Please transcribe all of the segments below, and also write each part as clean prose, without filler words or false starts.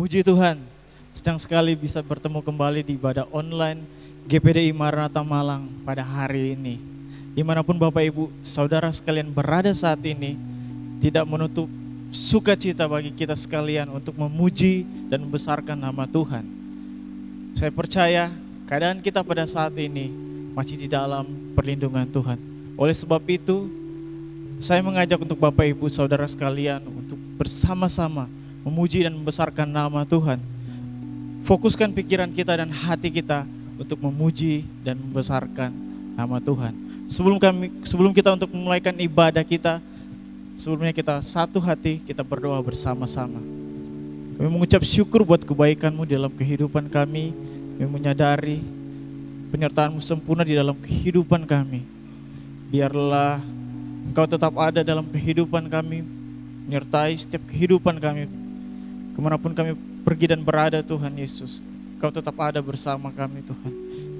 Puji Tuhan, sedang sekali bisa bertemu kembali di ibadah online GPDI Maranatha Malang pada hari ini. Dimanapun Bapak Ibu, Saudara sekalian berada saat ini, tidak menutup sukacita bagi kita sekalian untuk memuji dan membesarkan nama Tuhan. Saya percaya keadaan kita pada saat ini masih di dalam perlindungan Tuhan. Oleh sebab itu, saya mengajak untuk Bapak Ibu Saudara sekalian untuk bersama-sama memuji dan membesarkan nama Tuhan. Fokuskan pikiran kita dan hati kita untuk memuji dan membesarkan nama Tuhan. Sebelum kita untuk memulaikan ibadah kita, sebelumnya kita satu hati, kita berdoa bersama-sama. Kami mengucap syukur buat kebaikan-Mu dalam kehidupan kami. Kami menyadari penyertaan-Mu sempurna di dalam kehidupan kami. Biarlah Engkau tetap ada dalam kehidupan kami, menyertai setiap kehidupan kami. Kemanapun kami pergi dan berada Tuhan Yesus, Kau tetap ada bersama kami Tuhan.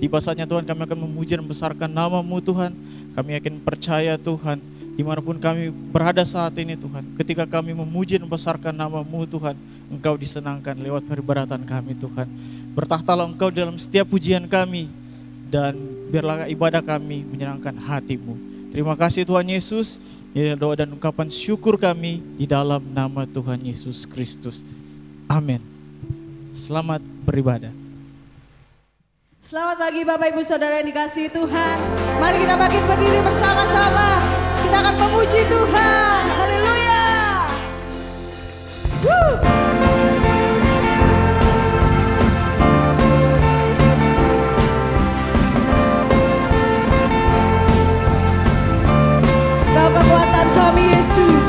Tiba saatnya Tuhan kami akan memuji dan membesarkan nama-Mu Tuhan. Kami yakin percaya Tuhan, dimanapun kami berada saat ini Tuhan, ketika kami memuji dan membesarkan nama-Mu Tuhan, Engkau disenangkan lewat peribadatan kami Tuhan. Bertahtalah Engkau dalam setiap pujian kami, dan biarlah ibadah kami menyenangkan hati-Mu. Terima kasih Tuhan Yesus. Ini doa dan ungkapan syukur kami di dalam nama Tuhan Yesus Kristus. Amin. Selamat beribadah. Selamat pagi Bapak Ibu Saudara yang dikasihi Tuhan. Mari kita bangkit berdiri bersama-sama. Kita akan memuji Tuhan. Haleluya. Kau kekuatan kami Yesus.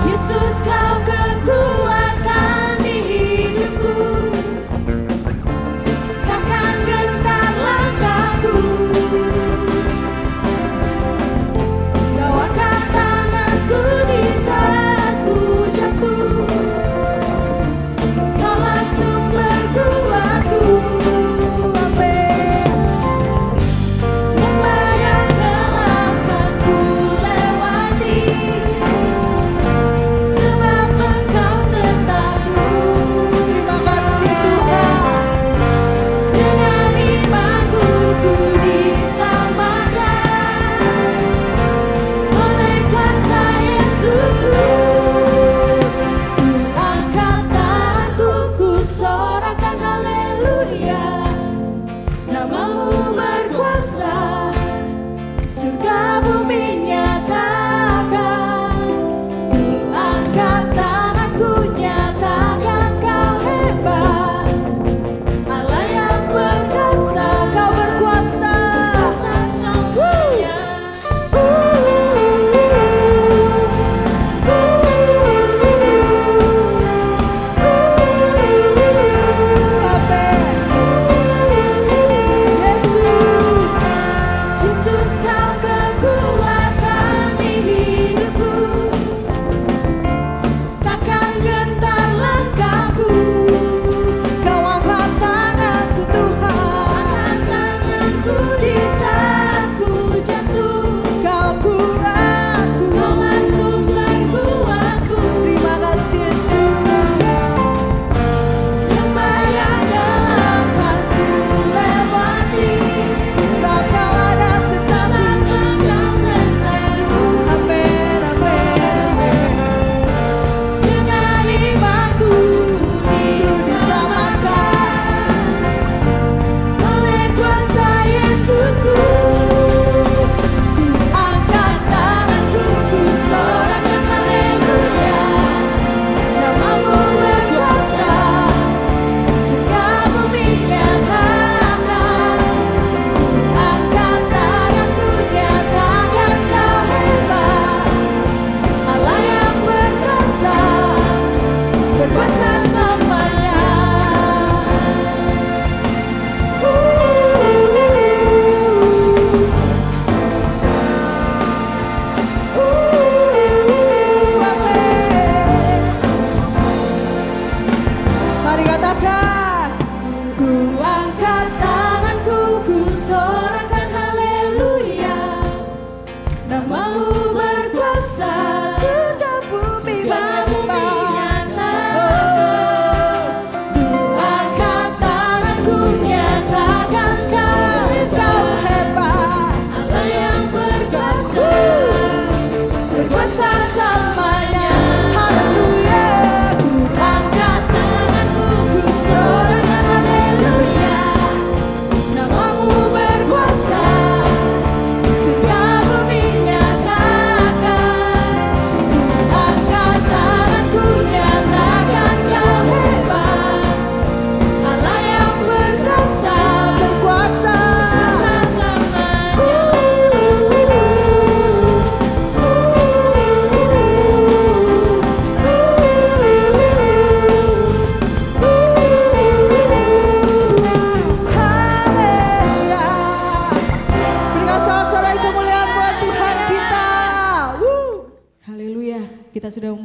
Yesus kau kekuatan di hidupku. Takkan gentar langkahku. Kau angkat tanganku di saat ku jatuh. Kaulah sumber kuatku. Amin. Lembah yang gelap kan ku lewati, sebab Engkau sertaku. Terima kasih Tuhan. Dengan imanku ku diselamatkan oleh kuasa Yesus. Ku angkat tanganku, ku sorakan haleluya. Nama-Mu berkuasa, surga bumi nyatakan. Ku angkat tanganku, nyatakan Kau hebat. Allah yang berkuasa, Kau berkuasa. Yesus, Yesus Kau kekuatan di hidupku. Takkan gentar langkahku. Kau angkat tanganku Tuhan. Tanganku di saat ku jatuh. Kau kuatku. Kaulah sumber kuatku. Terima kasih Yesus. Lembah yang gelap kan ku lewati, sebab Kau ada bersamaku. Amin, amin, amin. Dengan imanku diselamatkan oleh kuasa Yesusku. Ku angkat tanganku, ku sorakan haleluya. Nama-Mu berkuasa, surga bumi nyatakan. Ku angkat tanganku, nyatakan Kau hebat. Allah yang berkuasa, berkuasa selamanya. Mari katakan, ku angkat tanganku, ku sorakan haleluya. Nama-Mu berkuasa, surga bumi nyatakan.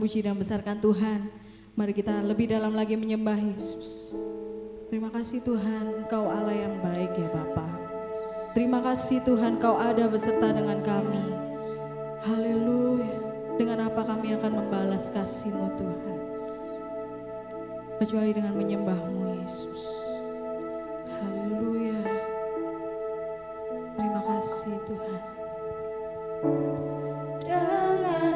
memuji dan besarkan Tuhan. Mari kita lebih dalam lagi menyembah Yesus. Terima kasih Tuhan, Engkau Allah yang baik ya Bapa. Terima kasih Tuhan, Kau ada beserta dengan kami. Haleluya. Dengan apa kami akan membalas kasih-Mu Tuhan, kecuali dengan menyembah-Mu Yesus. Haleluya. Terima kasih Tuhan. Dengan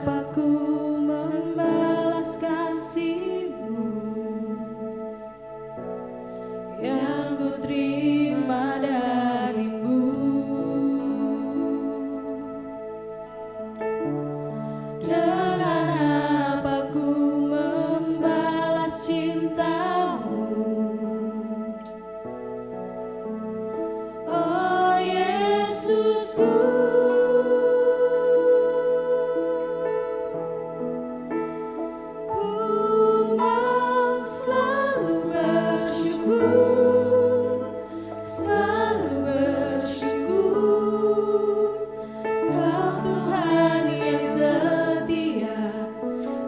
apa ku membalas kasih-Mu yang ku terima dari-Mu. Dengan apa ku membalas cinta-Mu, oh Yesusku. Ku mau selalu bersyukur, selalu bersyukur. Kau Tuhan yang setia,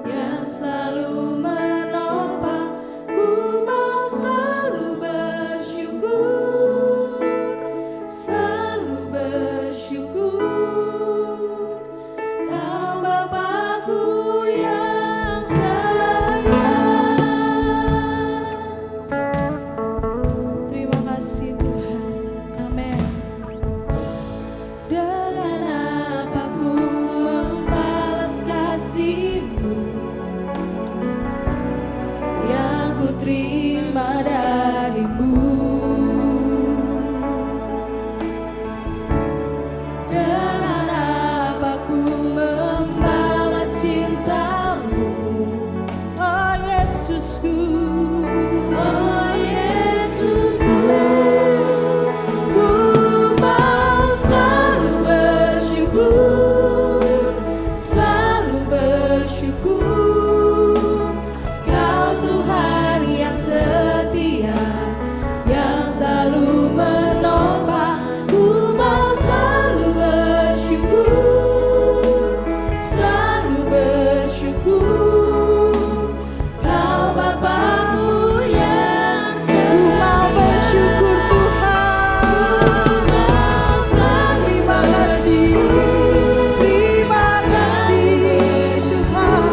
yang selalu menopang. Ku mau selalu bersyukur, selalu bersyukur. Kau Bapa-Ku yang sayang. Terima kasih Tuhan. Amin. Dengan apa ku membalas kasih-Mu yang ku terima dari-Mu. Dengan apa ku membalas cinta-Mu, oh Yesusku, oh Yesusku. Ku mau selalu bersyukur, selalu bersyukur. Kau Tuhan yang setia, yang selalu menopang. Ku mau selalu bersyukur, selalu bersyukur. Kau Bapa-Ku yang setia. Ku mau bersyukur Tuhan. Terima kasih, terima kasih Tuhan.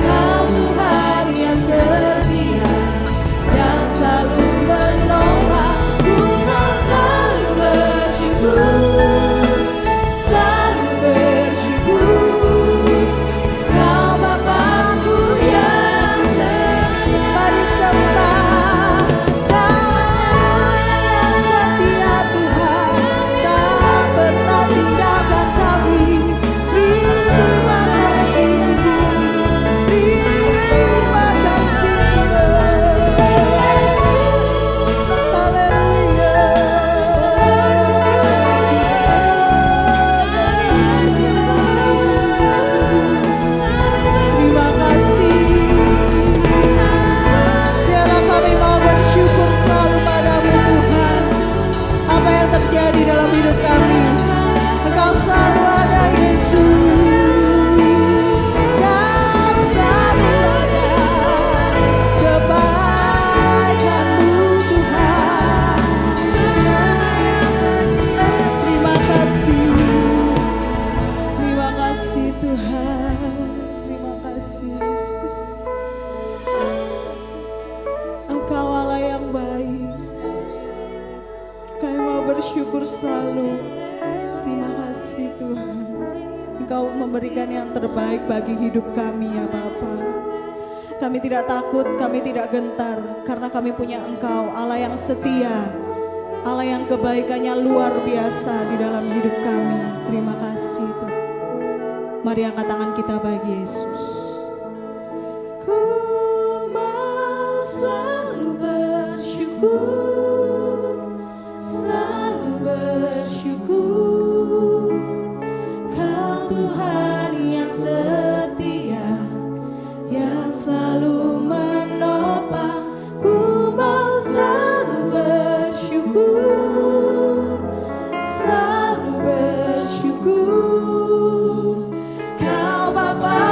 Kau Tuhan yang setia, yang selalu menopang. Ku mau selalu bersyukur, selalu bersyukur. Kau Bapa-Ku yang setia. Mari sembah, Kau yang setia Tuhan, tak pernah tinggalkan kami. Terima kasih, terima kasih terima kasih. Biarlah kami mau bersyukur selalu padamu Tuhan. Apa yang terjadi dalam hidup kami, Engkau selalu ada Yesus. Kau selalu ada, kebaikan-Mu Tuhan. Terima kasih Tuhan. Terima kasih Yesus. Engkau Allah yang baik. Kami mau bersyukur selalu. Terima kasih Tuhan. Engkau memberikan yang terbaik bagi hidup kami ya Bapa. Kami tidak takut, kami tidak gentar, karena kami punya Engkau, Allah yang setia, Allah yang kebaikannya luar biasa di dalam hidup kami. Terima kasih Tuhan. Mari angkat tangan kita bagi Yesus. Ku mau selalu bersyukur, selalu bersyukur. Kau Tuhan yang setia, yang selalu menopang. Ku mau selalu bersyukur, selalu bersyukur. Kau Bapa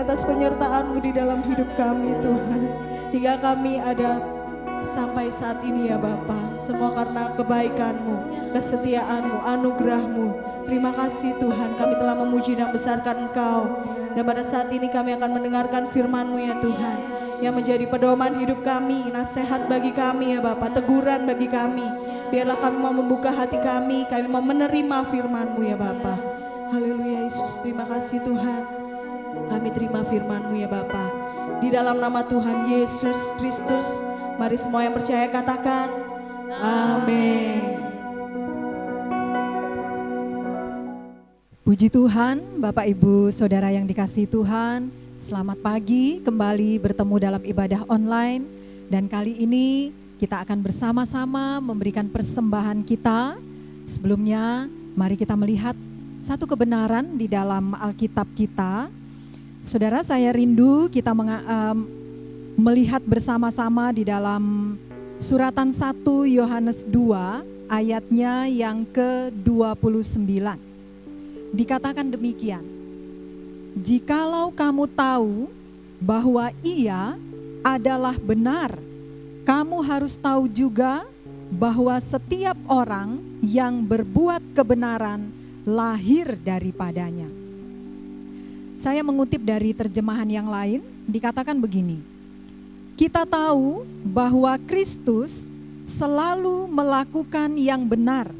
kasih atas penyertaan-Mu di dalam hidup kami Tuhan. Hingga kami ada sampai saat ini ya Bapa. Semua karena kebaikan-Mu, kesetiaan-Mu, anugerah-Mu. Terima kasih Tuhan, kami telah memuji dan besarkan Engkau. Dan pada saat ini kami akan mendengarkan firman-Mu ya Tuhan, yang menjadi pedoman hidup kami, nasihat bagi kami ya Bapa, teguran bagi kami. Biarlah kami mau membuka hati kami mau menerima firman-Mu ya Bapa. Haleluya Yesus, terima kasih Tuhan. Kami terima firman-Mu ya Bapa. Di dalam nama Tuhan Yesus Kristus, mari semua yang percaya katakan, amin. Puji Tuhan, Bapak Ibu Saudara yang dikasihi Tuhan, selamat pagi, kembali bertemu dalam ibadah online. Dan kali ini kita akan bersama-sama memberikan persembahan kita. Sebelumnya mari kita melihat satu kebenaran di dalam Alkitab kita. Saudara, saya rindu kita melihat bersama-sama di dalam suratan 1 Yohanes 2 ayatnya yang ke-29. Dikatakan demikian, jikalau kamu tahu bahwa Ia adalah benar, kamu harus tahu juga bahwa setiap orang yang berbuat kebenaran lahir daripadanya. Saya mengutip dari terjemahan yang lain, dikatakan begini, kita tahu bahwa Kristus selalu melakukan yang benar.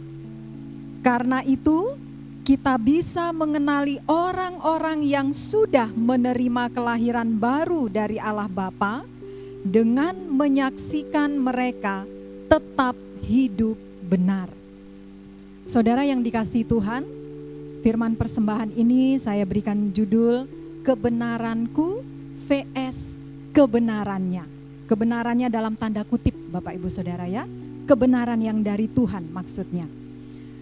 Karena itu, kita bisa mengenali orang-orang yang sudah menerima kelahiran baru dari Allah Bapa dengan menyaksikan mereka tetap hidup benar. Saudara yang dikasihi Tuhan, firman persembahan ini saya berikan judul kebenaranku vs kebenarannya. Kebenarannya dalam tanda kutip Bapak Ibu Saudara ya, kebenaran yang dari Tuhan maksudnya.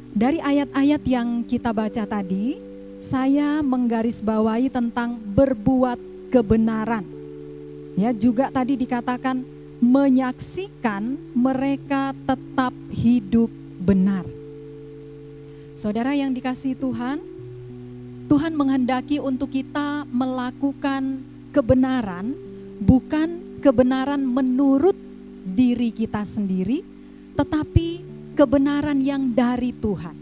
Dari ayat-ayat yang kita baca tadi, saya menggarisbawahi tentang berbuat kebenaran. Ya, juga tadi dikatakan menyaksikan mereka tetap hidup benar. Saudara yang dikasihi Tuhan, Tuhan menghendaki untuk kita melakukan kebenaran, bukan kebenaran menurut diri kita sendiri, tetapi kebenaran yang dari Tuhan.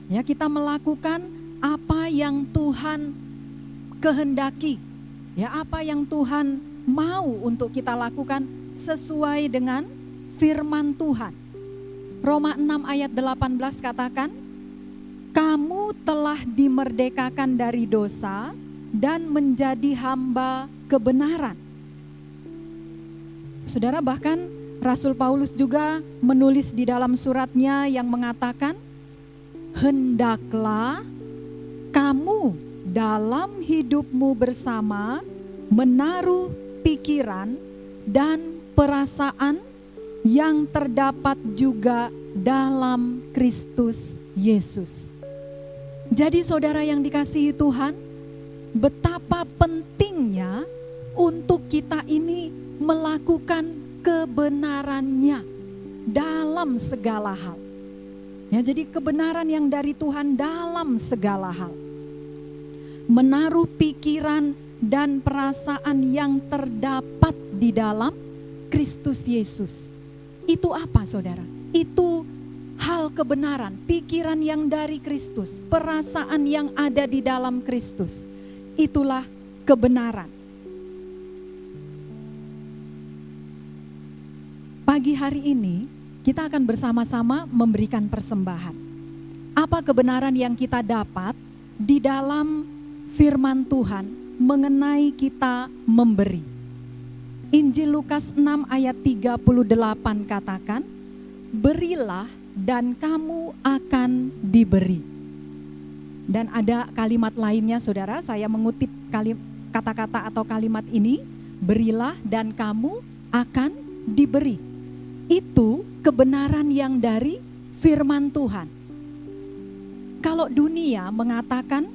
Ya, kita melakukan apa yang Tuhan kehendaki. Ya, apa yang Tuhan mau untuk kita lakukan sesuai dengan firman Tuhan. Roma 6 ayat 18 katakan, kamu telah dimerdekakan dari dosa dan menjadi hamba kebenaran. Saudara, bahkan Rasul Paulus juga menulis di dalam suratnya yang mengatakan, hendaklah kamu dalam hidupmu bersama menaruh pikiran dan perasaan yang terdapat juga dalam Kristus Yesus. Jadi saudara yang dikasihi Tuhan, betapa pentingnya untuk kita ini melakukan kebenarannya dalam segala hal. Ya, jadi kebenaran yang dari Tuhan dalam segala hal. Menaruh pikiran dan perasaan yang terdapat di dalam Kristus Yesus. Itu apa saudara? Itu hal kebenaran, pikiran yang dari Kristus, perasaan yang ada di dalam Kristus. Itulah kebenaran. Pagi hari ini kita akan bersama-sama memberikan persembahan. Apa kebenaran yang kita dapat di dalam firman Tuhan mengenai kita memberi? Injil Lukas 6 ayat 38 katakan, berilah dan kamu akan diberi. Dan ada kalimat lainnya saudara, saya mengutip kata-kata atau kalimat ini, berilah dan kamu akan diberi. Itu kebenaran yang dari firman Tuhan. Kalau dunia mengatakan,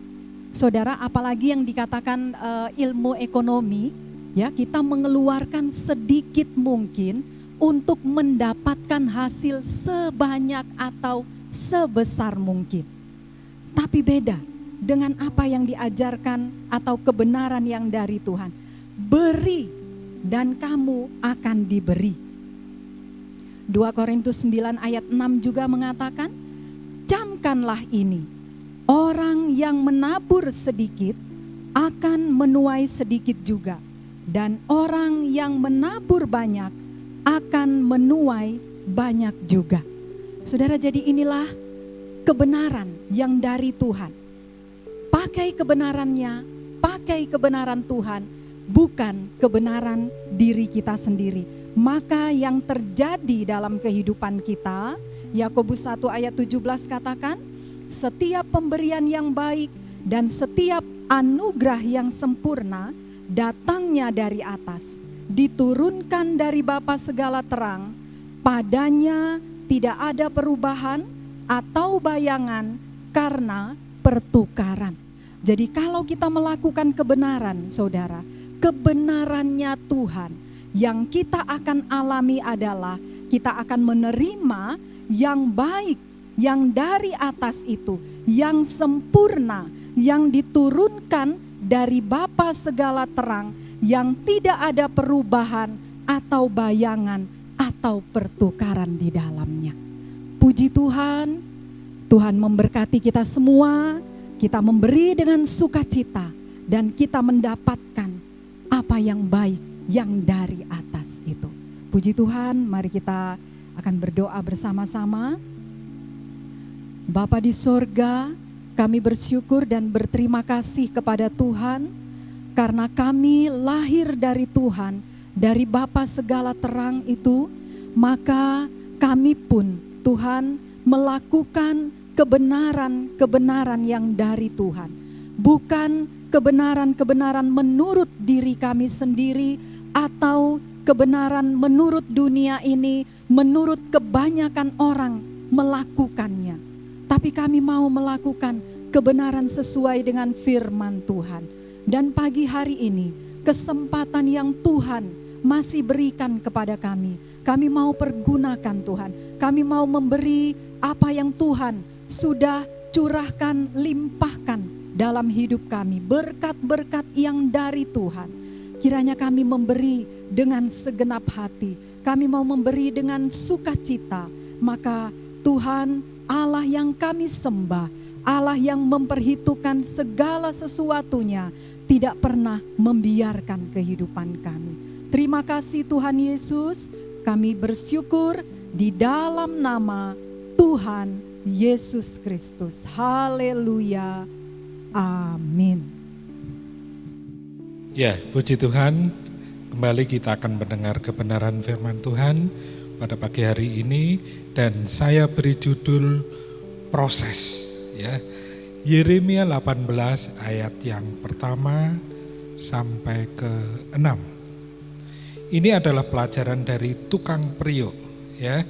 saudara, apalagi yang dikatakan ilmu ekonomi, ya, kita mengeluarkan sedikit mungkin untuk mendapatkan hasil sebanyak atau sebesar mungkin. Tapi beda dengan apa yang diajarkan atau kebenaran yang dari Tuhan. Beri dan kamu akan diberi. 2 Korintus 9 ayat 6 juga mengatakan, camkanlah ini, orang yang menabur sedikit akan menuai sedikit juga, dan orang yang menabur banyak akan menuai banyak juga. Saudara, jadi inilah kebenaran yang dari Tuhan. Pakai kebenarannya, pakai kebenaran Tuhan, bukan kebenaran diri kita sendiri. Maka yang terjadi dalam kehidupan kita, Yakobus 1 ayat 17 katakan, setiap pemberian yang baik dan setiap anugerah yang sempurna datangnya dari atas, diturunkan dari Bapa segala terang, padanya tidak ada perubahan atau bayangan karena pertukaran. Jadi kalau kita melakukan kebenaran, saudara, kebenarannya Tuhan, yang kita akan alami adalah kita akan menerima yang baik, yang dari atas itu, yang sempurna, yang diturunkan dari Bapa segala terang, yang tidak ada perubahan atau bayangan atau pertukaran di dalamnya. Puji Tuhan, Tuhan memberkati kita semua, kita memberi dengan sukacita dan kita mendapatkan apa yang baik yang dari atas itu. Puji Tuhan, mari kita akan berdoa bersama-sama. Bapa di sorga, kami bersyukur dan berterima kasih kepada Tuhan karena kami lahir dari Tuhan, dari Bapa segala terang itu, maka kami pun Tuhan melakukan kebenaran-kebenaran yang dari Tuhan. Bukan kebenaran-kebenaran menurut diri kami sendiri atau kebenaran menurut dunia ini, menurut kebanyakan orang melakukannya. Tapi kami mau melakukan kebenaran sesuai dengan firman Tuhan. Dan pagi hari ini, kesempatan yang Tuhan masih berikan kepada kami, kami mau pergunakan Tuhan. Kami mau memberi apa yang Tuhan sudah curahkan, limpahkan dalam hidup kami. Berkat-berkat yang dari Tuhan. Kiranya kami memberi dengan segenap hati. Kami mau memberi dengan sukacita. Maka Tuhan, Allah yang kami sembah, Allah yang memperhitungkan segala sesuatunya, tidak pernah membiarkan kehidupan kami. Terima kasih Tuhan Yesus, kami bersyukur di dalam nama Tuhan Yesus Kristus. Haleluya. Amin. Ya, puji Tuhan, kembali kita akan mendengar kebenaran firman Tuhan pada pagi hari ini, dan saya beri judul proses, ya. Yeremia 18 ayat yang pertama sampai ke 6. Ini adalah pelajaran dari tukang periuk, ya.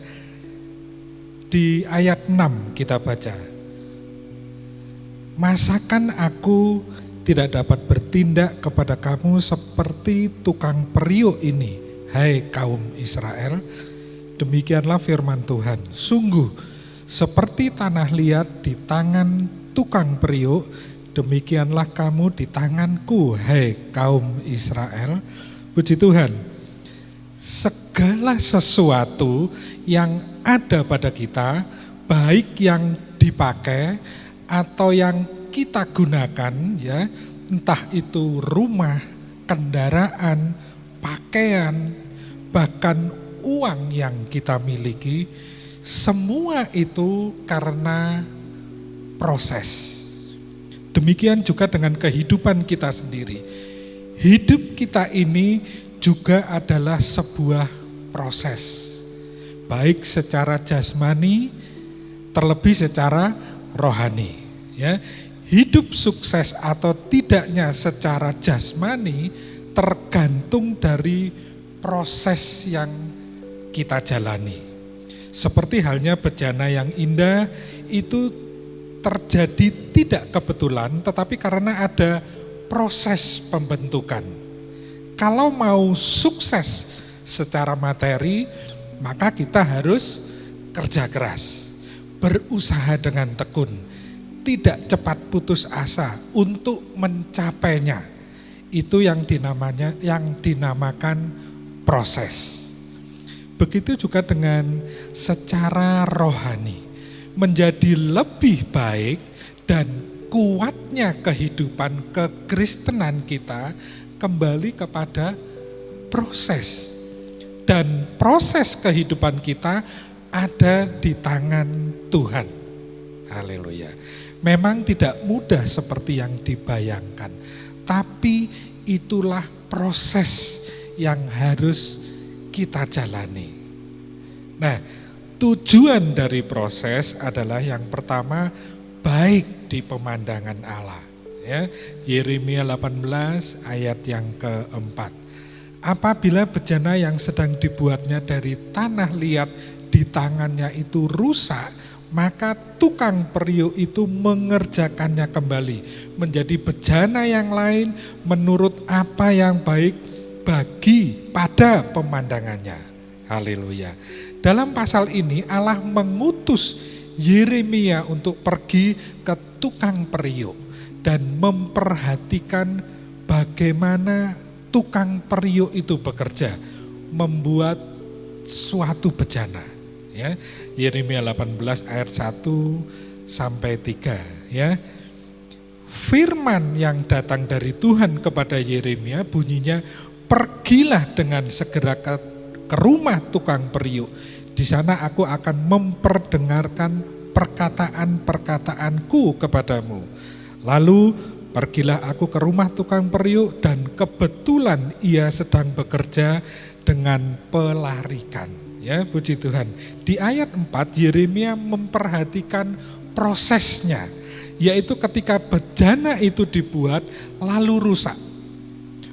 Di ayat 6 kita baca, masakan aku tidak dapat bertindak kepada kamu seperti tukang periuk ini, hai kaum Israel. Demikianlah firman Tuhan, sungguh seperti tanah liat di tangan tukang periuk, demikianlah kamu di tanganku, hai kaum Israel. Puji Tuhan, segala sesuatu yang ada pada kita, baik yang dipakai atau yang kita gunakan, ya, entah itu rumah, kendaraan, pakaian, bahkan uang yang kita miliki, semua itu karena proses. Demikian juga dengan kehidupan kita sendiri. Hidup kita ini juga adalah sebuah proses, baik secara jasmani, terlebih secara rohani, ya. Hidup sukses atau tidaknya secara jasmani tergantung dari proses yang kita jalani. Seperti halnya bejana yang indah itu terjadi tidak kebetulan, tetapi karena ada proses pembentukan. Kalau mau sukses secara materi, maka kita harus kerja keras, berusaha dengan tekun. tidak cepat putus asa untuk mencapainya. Itu yang dinamakan proses. Begitu juga dengan secara rohani, menjadi lebih baik dan kuatnya kehidupan kekristenan kita kembali kepada proses. Dan proses kehidupan kita ada di tangan Tuhan. Haleluya. Memang tidak mudah seperti yang dibayangkan, tapi itulah proses yang harus kita jalani. Nah, tujuan dari proses adalah yang pertama, baik di pemandangan Allah. Ya, Yeremia 18 ayat yang keempat. Apabila bejana yang sedang dibuatnya dari tanah liat di tangannya itu rusak, maka tukang periuk itu mengerjakannya kembali menjadi bejana yang lain menurut apa yang baik bagi pada pemandangannya. Haleluya. Dalam pasal ini Allah mengutus Yeremia untuk pergi ke tukang periuk dan memperhatikan bagaimana tukang periuk itu bekerja membuat suatu bejana. Ya, Yeremia 18 ayat 1 sampai 3 ya. Firman yang datang dari Tuhan kepada Yeremia bunyinya, pergilah dengan segera ke rumah tukang periuk. Di sana aku akan memperdengarkan perkataan-perkataanku kepadamu. Lalu pergilah aku ke rumah tukang periuk dan kebetulan ia sedang bekerja dengan pelarikan. Ya, puji Tuhan. Di ayat 4 Yeremia memperhatikan prosesnya, yaitu ketika bejana itu dibuat lalu rusak.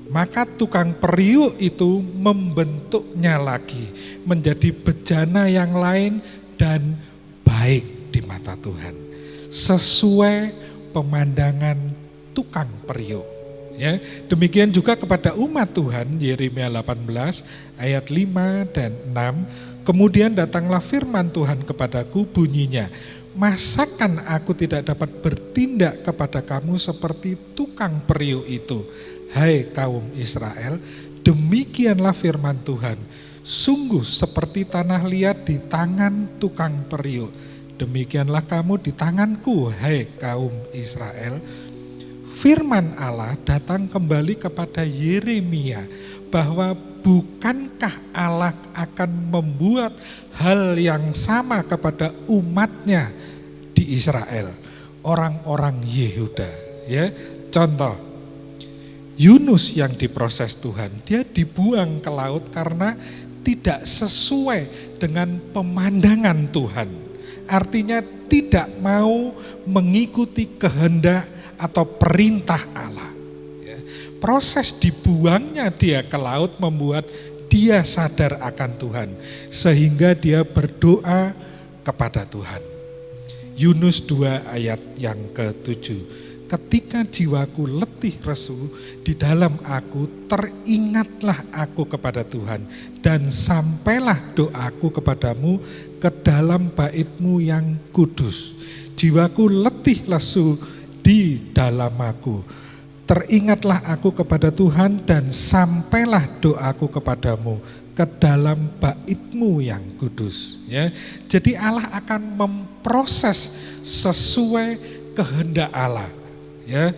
Maka tukang periuk itu membentuknya lagi menjadi bejana yang lain dan baik di mata Tuhan. Sesuai pemandangan tukang periuk. Ya, demikian juga kepada umat Tuhan, Yeremia 18 ayat 5 dan 6. Kemudian datanglah firman Tuhan kepadaku bunyinya, masakan aku tidak dapat bertindak kepada kamu seperti tukang periuk itu, hai kaum Israel? Demikianlah firman Tuhan, sungguh seperti tanah liat di tangan tukang periuk, demikianlah kamu di tanganku, hai kaum Israel. Firman Allah datang kembali kepada Yeremia bahwa bukankah Allah akan membuat hal yang sama kepada umatnya di Israel, orang-orang Yehuda. Ya, contoh Yunus yang diproses Tuhan, dia dibuang ke laut karena tidak sesuai dengan pemandangan Tuhan. Artinya tidak mau mengikuti kehendak atau perintah Allah. Ya. Proses dibuangnya dia ke laut membuat dia sadar akan Tuhan, sehingga dia berdoa kepada Tuhan. Yunus 2 ayat yang ke-7. Ketika jiwaku letih lesu di dalam aku, teringatlah aku kepada Tuhan, dan sampailah doaku kepadamu ke dalam bait-Mu yang kudus. Jiwaku letih lesu di dalam aku, teringatlah aku kepada Tuhan, dan sampailah doaku kepadamu ke dalam bait-Mu yang kudus. Ya, jadi Allah akan memproses sesuai kehendak Allah. Ya,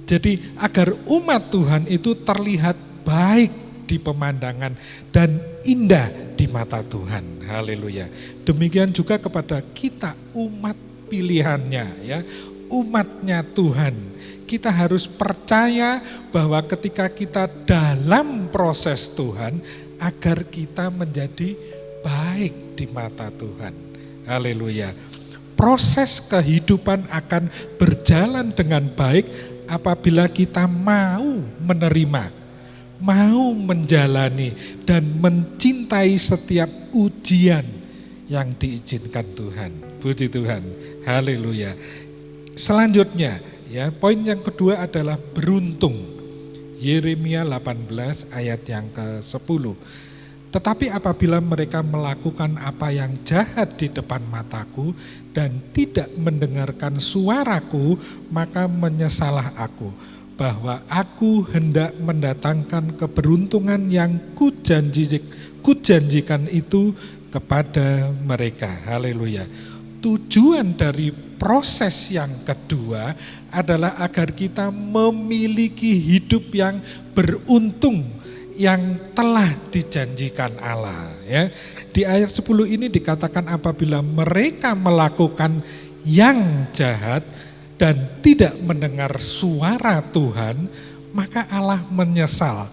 jadi agar umat Tuhan itu terlihat baik di pemandangan dan indah di mata Tuhan. Haleluya. Demikian juga kepada kita umat pilihannya, ya, umatnya Tuhan. Kita harus percaya bahwa ketika kita dalam proses Tuhan, agar kita menjadi baik di mata Tuhan. Haleluya. Proses kehidupan akan berjalan dengan baik apabila kita mau menerima, mau menjalani dan mencintai setiap ujian yang diizinkan Tuhan. Puji Tuhan. Haleluya. Selanjutnya, ya, poin yang kedua adalah beruntung. Yeremia 18 ayat yang ke-10. Tetapi apabila mereka melakukan apa yang jahat di depan mataku dan tidak mendengarkan suaraku, maka menyesalah aku, bahwa aku hendak mendatangkan keberuntungan yang kujanjikan itu kepada mereka. Haleluya. Tujuan dari proses yang kedua adalah agar kita memiliki hidup yang beruntung, yang telah dijanjikan Allah, ya. Di ayat 10 ini dikatakan apabila mereka melakukan yang jahat dan tidak mendengar suara Tuhan, maka Allah menyesal.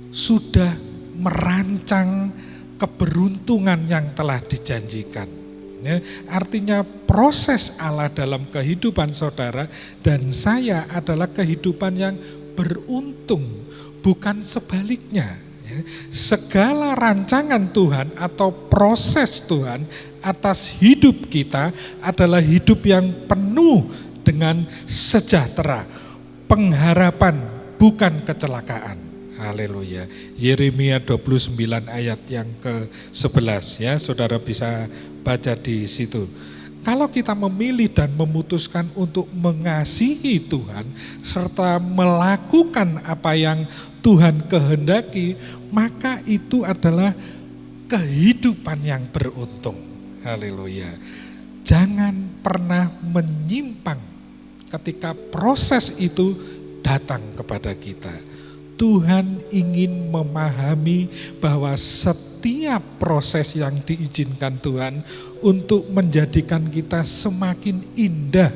Sudah merancang keberuntungan yang telah dijanjikan. Ya, artinya proses Allah dalam kehidupan saudara dan saya adalah kehidupan yang beruntung, bukan sebaliknya. Segala rancangan Tuhan atau proses Tuhan atas hidup kita adalah hidup yang penuh dengan sejahtera, pengharapan, bukan kecelakaan. Haleluya. Yeremia 29 ayat yang ke-11, ya, saudara bisa baca di situ. Kalau kita memilih dan memutuskan untuk mengasihi Tuhan serta melakukan apa yang Tuhan kehendaki, maka itu adalah kehidupan yang beruntung. Haleluya. Jangan pernah menyimpang ketika proses itu datang kepada kita. Tuhan ingin memahami bahwa setiap proses yang diizinkan Tuhan untuk menjadikan kita semakin indah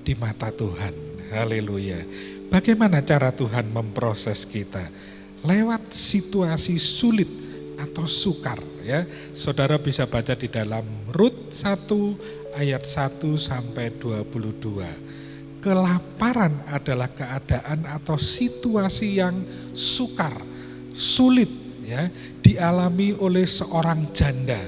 di mata Tuhan. Haleluya. Bagaimana cara Tuhan memproses kita? Lewat situasi sulit atau sukar, ya. Saudara bisa baca di dalam Rut 1 ayat 1 sampai 22. Kelaparan adalah keadaan atau situasi yang sukar, sulit, ya, dialami oleh seorang janda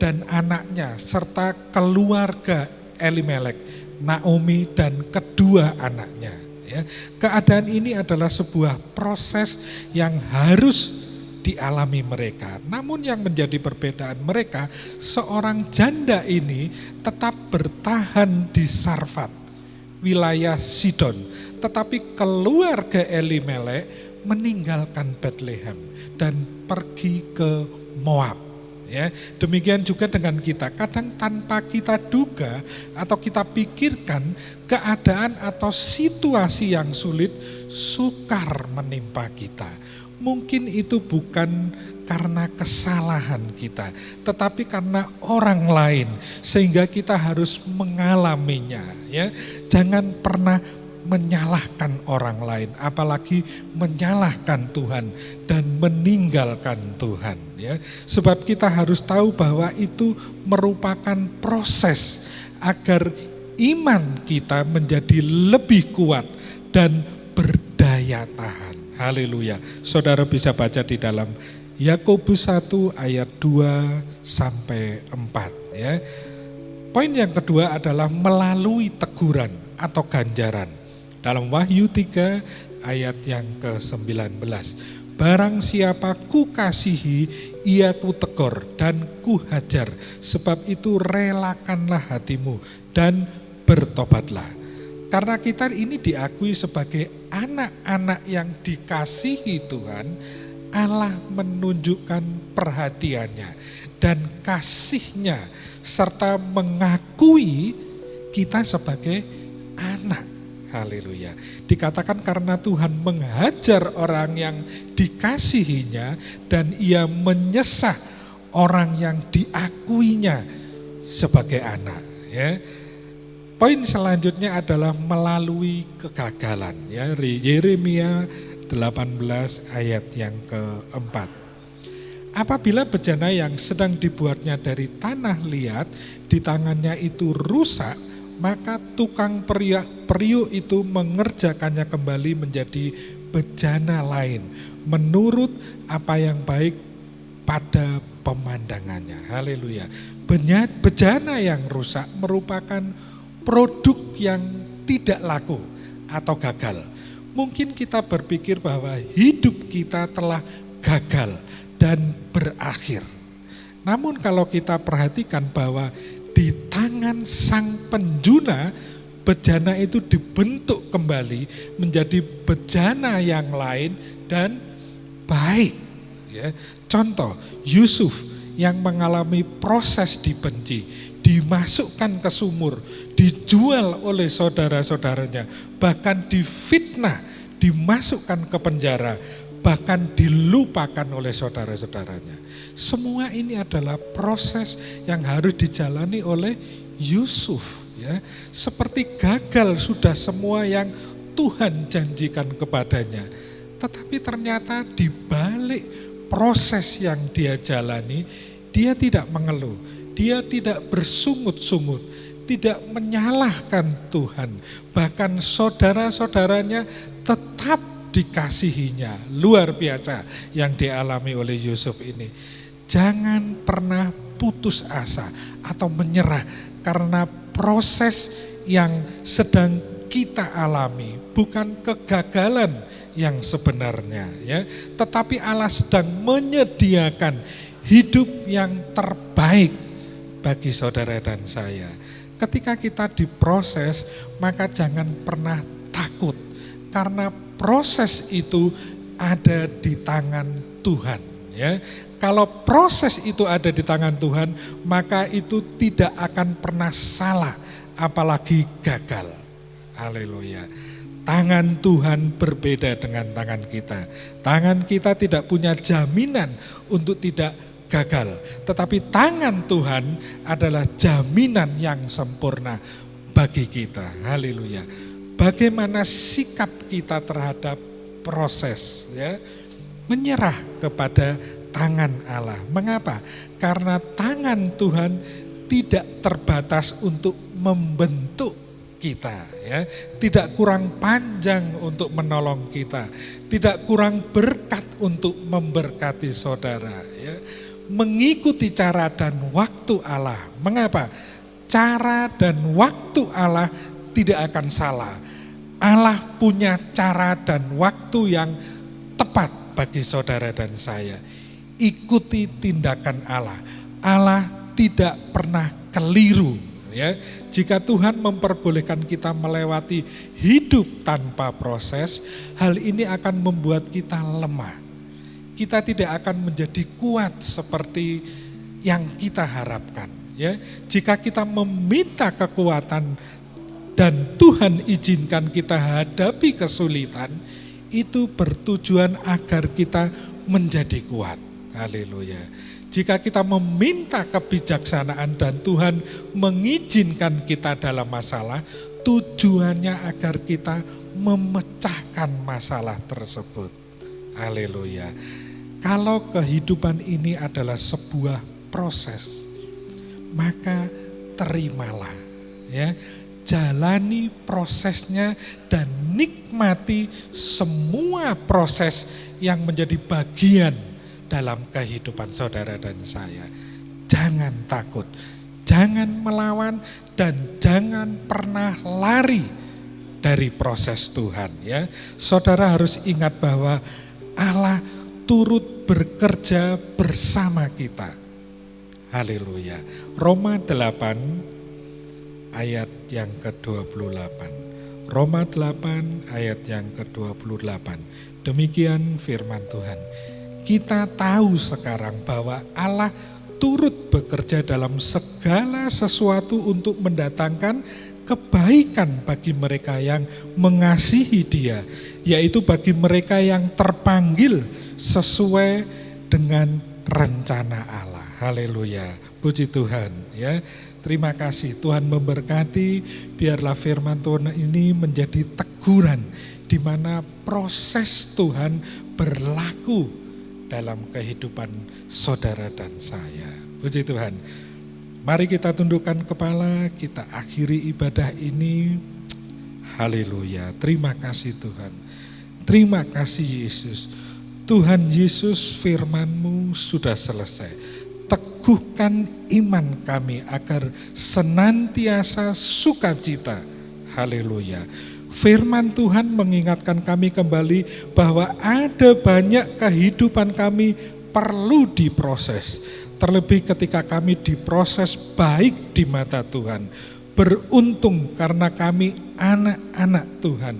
dan anaknya serta keluarga Elimelek, Naomi dan kedua anaknya. Ya, keadaan ini adalah sebuah proses yang harus dialami mereka. Namun yang menjadi perbedaan mereka, seorang janda ini tetap bertahan di Sarfat, wilayah Sidon. Tetapi keluarga Elimelek meninggalkan Bethlehem dan pergi ke Moab. Ya, demikian juga dengan kita. Kadang tanpa kita duga atau kita pikirkan, keadaan atau situasi yang sulit sukar menimpa kita. Mungkin itu bukan karena kesalahan kita, tetapi karena orang lain, sehingga kita harus mengalaminya. Ya, jangan pernah menyalahkan orang lain, apalagi menyalahkan Tuhan dan meninggalkan Tuhan, ya. Sebab kita harus tahu bahwa itu merupakan proses agar iman kita menjadi lebih kuat dan berdaya tahan. Haleluya. Saudara bisa baca di dalam Yakobus 1 ayat 2 sampai 4, ya. Poin yang kedua adalah melalui teguran atau ganjaran. Dalam Wahyu 3 ayat yang ke-19. Barang siapa kukasihi, ia kutegur dan kuhajar. Sebab itu relakanlah hatimu dan bertobatlah. Karena kita ini diakui sebagai anak-anak yang dikasihi Tuhan, Allah menunjukkan perhatiannya dan kasihnya serta mengakui kita sebagai anak. Haleluya. Dikatakan karena Tuhan menghajar orang yang dikasihinya dan ia menyesah orang yang diakuinya sebagai anak, ya. Poin selanjutnya adalah melalui kegagalan, ya. Yeremia 18 ayat yang keempat. Apabila bejana yang sedang dibuatnya dari tanah liat di tangannya itu rusak, maka tukang periuk itu mengerjakannya kembali menjadi bejana lain menurut apa yang baik pada pemandangannya. Haleluya. Bejana yang rusak merupakan produk yang tidak laku atau gagal. Mungkin kita berpikir bahwa hidup kita telah gagal dan berakhir. Namun kalau kita perhatikan bahwa di tangan sang penjuna, bejana itu dibentuk kembali menjadi bejana yang lain dan baik. Ya. Contoh, Yusuf yang mengalami proses dibenci, dimasukkan ke sumur, dijual oleh saudara-saudaranya, bahkan difitnah, dimasukkan ke penjara, bahkan dilupakan oleh saudara-saudaranya. Semua ini adalah proses yang harus dijalani oleh Yusuf. Ya. Seperti gagal sudah semua yang Tuhan janjikan kepadanya. Tetapi ternyata di balik proses yang dia jalani, dia tidak mengeluh, dia tidak bersungut-sungut, tidak menyalahkan Tuhan. Bahkan saudara-saudaranya tetap dikasihinya. Luar biasa yang dialami oleh Yusuf ini. Jangan pernah putus asa atau menyerah karena proses yang sedang kita alami bukan kegagalan yang sebenarnya, ya, tetapi Allah sedang menyediakan hidup yang terbaik bagi saudara dan saya. Ketika kita diproses, maka jangan pernah takut karena proses itu ada di tangan Tuhan, ya. Kalau proses itu ada di tangan Tuhan, maka itu tidak akan pernah salah, apalagi gagal. Haleluya. Tangan Tuhan berbeda dengan tangan kita. Tangan kita tidak punya jaminan untuk tidak gagal. Tetapi tangan Tuhan adalah jaminan yang sempurna bagi kita. Haleluya. Bagaimana sikap kita terhadap proses, ya? Menyerah kepada tangan Allah. Mengapa? Karena tangan Tuhan tidak terbatas untuk membentuk kita, ya, tidak kurang panjang untuk menolong kita, tidak kurang berkat untuk memberkati saudara, ya. Mengikuti cara dan waktu Allah. Mengapa? Cara dan waktu Allah tidak akan salah. Allah punya cara dan waktu yang tepat bagi saudara dan saya. Ikuti tindakan Allah. Allah tidak pernah keliru. Ya, jika Tuhan memperbolehkan kita melewati hidup tanpa proses, hal ini akan membuat kita lemah. Kita tidak akan menjadi kuat seperti yang kita harapkan. Ya, jika kita meminta kekuatan dan Tuhan izinkan kita hadapi kesulitan, itu bertujuan agar kita menjadi kuat. Haleluya. Jika kita meminta kebijaksanaan dan Tuhan mengizinkan kita dalam masalah, tujuannya agar kita memecahkan masalah tersebut. Haleluya. Kalau kehidupan ini adalah sebuah proses, maka terimalah, ya. Jalani prosesnya dan nikmati semua proses yang menjadi bagian dalam kehidupan saudara dan saya. Jangan takut, jangan melawan, dan jangan pernah lari dari proses Tuhan, ya. Saudara harus ingat bahwa Allah turut bekerja bersama kita. Haleluya. Roma 8 ayat yang ke-28. Roma 8 ayat yang ke-28. Demikian firman Tuhan. Kita tahu sekarang bahwa Allah turut bekerja dalam segala sesuatu untuk mendatangkan kebaikan bagi mereka yang mengasihi Dia, yaitu bagi mereka yang terpanggil sesuai dengan rencana Allah. Haleluya. Puji Tuhan, ya. Terima kasih, Tuhan memberkati. Biarlah firman Tuhan ini menjadi teguran di mana proses Tuhan berlaku dalam kehidupan saudara dan saya. Puji Tuhan. Mari kita tundukkan kepala, kita akhiri ibadah ini. Haleluya. Terima kasih Tuhan. Terima kasih Yesus. Tuhan Yesus, firman-Mu sudah selesai. Teguhkan iman kami agar senantiasa sukacita. Haleluya. Firman Tuhan mengingatkan kami kembali bahwa ada banyak kehidupan kami perlu diproses. Terlebih ketika kami diproses baik di mata Tuhan. Beruntung karena kami anak-anak Tuhan.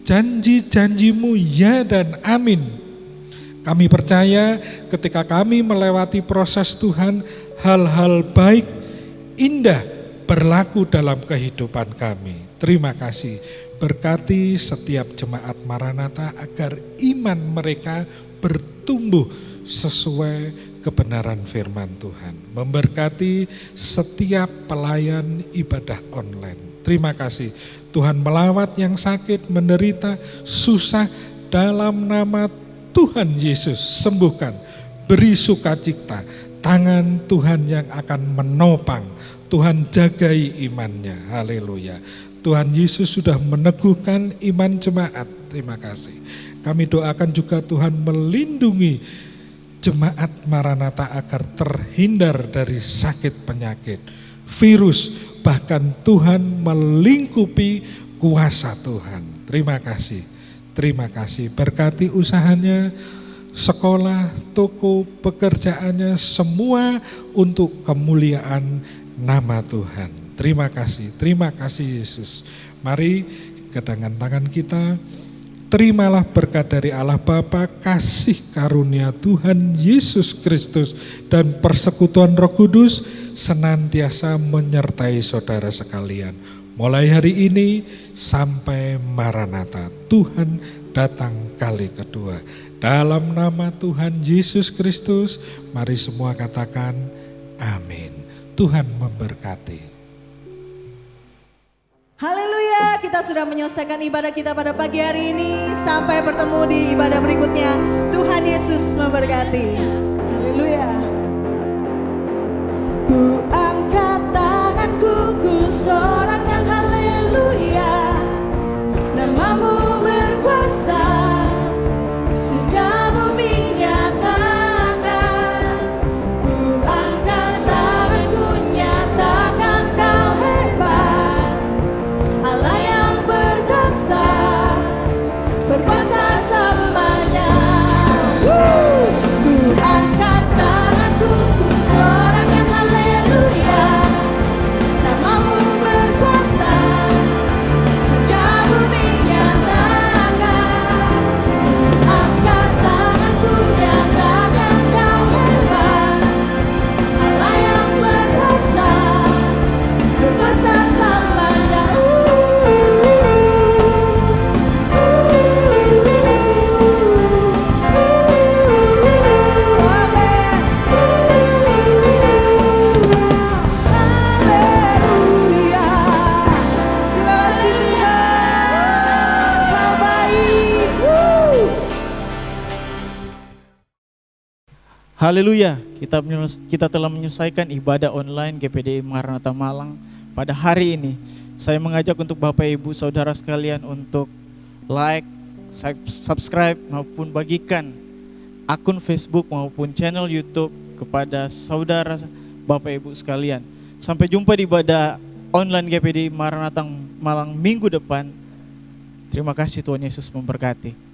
Janji-janji-Mu ya dan amin. Kami percaya ketika kami melewati proses Tuhan, hal-hal baik, indah berlaku dalam kehidupan kami. Terima kasih. Berkati setiap jemaat Maranatha agar iman mereka bertumbuh sesuai kebenaran firman Tuhan. Memberkati setiap pelayan ibadah online. Terima kasih. Tuhan melawat yang sakit, menderita, susah, dalam nama Tuhan Yesus sembuhkan. Beri sukacita. Tangan Tuhan yang akan menopang. Tuhan jagai imannya. Haleluya. Tuhan Yesus sudah meneguhkan iman jemaat. Terima kasih. Kami doakan juga Tuhan melindungi jemaat Maranatha agar terhindar dari sakit penyakit, virus, bahkan Tuhan melingkupi kuasa Tuhan. Terima kasih. Terima kasih. Berkati usahanya, sekolah, toko, pekerjaannya, semua untuk kemuliaan nama Tuhan. Terima kasih Yesus. Mari ke tangan kita, terimalah berkat dari Allah Bapa, kasih karunia Tuhan Yesus Kristus, dan persekutuan Roh Kudus senantiasa menyertai saudara sekalian. Mulai hari ini sampai Maranatha, Tuhan datang kali kedua. Dalam nama Tuhan Yesus Kristus, mari semua katakan amin. Tuhan memberkati. Haleluya, kita sudah menyelesaikan ibadah kita pada pagi hari ini. Sampai bertemu di ibadah berikutnya. Tuhan Yesus memberkati. Haleluya. Ku angkat tanganku, ku sorakan haleluya. Namamu berkuasa, surga bumi nyatakan. Ku angkat tanganku, nyatakan kau hebat. Allah yang berkuasa, berkuasa selamanya. Ku angkat tanganku, ku sorakan haleluya. Namamu berkuasa, surga bumi nyatakan. Angkat tanganku, nyatakan kau hebat. Allah yang berkuasa, berkuasa selamanya. Haleluya. Terima kasih Tuhan, Kau baik. Haleluya, kita telah menyelesaikan ibadah online GPDI Maranatha Malang pada hari ini. Saya mengajak untuk Bapak Ibu Saudara sekalian untuk like, subscribe maupun bagikan akun Facebook maupun channel YouTube kepada saudara Bapak Ibu sekalian. Sampai jumpa di ibadah online GPDI Maranatha Malang minggu depan. Terima kasih, Tuhan Yesus memberkati.